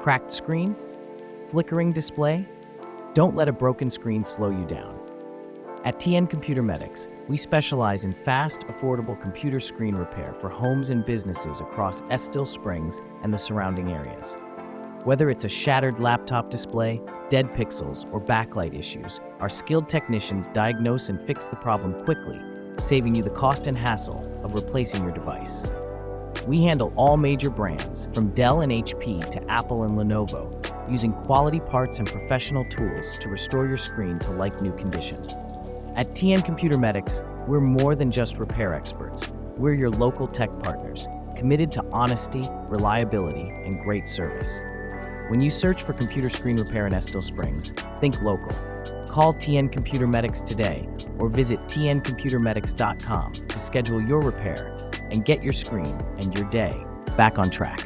Cracked screen? Flickering display? Don't let a broken screen slow you down. At TN Computer Medics, we specialize in fast, affordable computer screen repair for homes and businesses across Estill Springs and the surrounding areas. Whether it's a shattered laptop display, dead pixels, or backlight issues, our skilled technicians diagnose and fix the problem quickly, saving you the cost and hassle of replacing your device. We handle all major brands, from Dell and HP to Apple and Lenovo, using quality parts and professional tools to restore your screen to like-new condition. At TN Computer Medics, we're more than just repair experts. We're your local tech partners, committed to honesty, reliability, and great service. When you search for computer screen repair in Estill Springs, think local. Call TN Computer Medics today or visit tncomputermedics.com to schedule your repair and get your screen and your day back on track.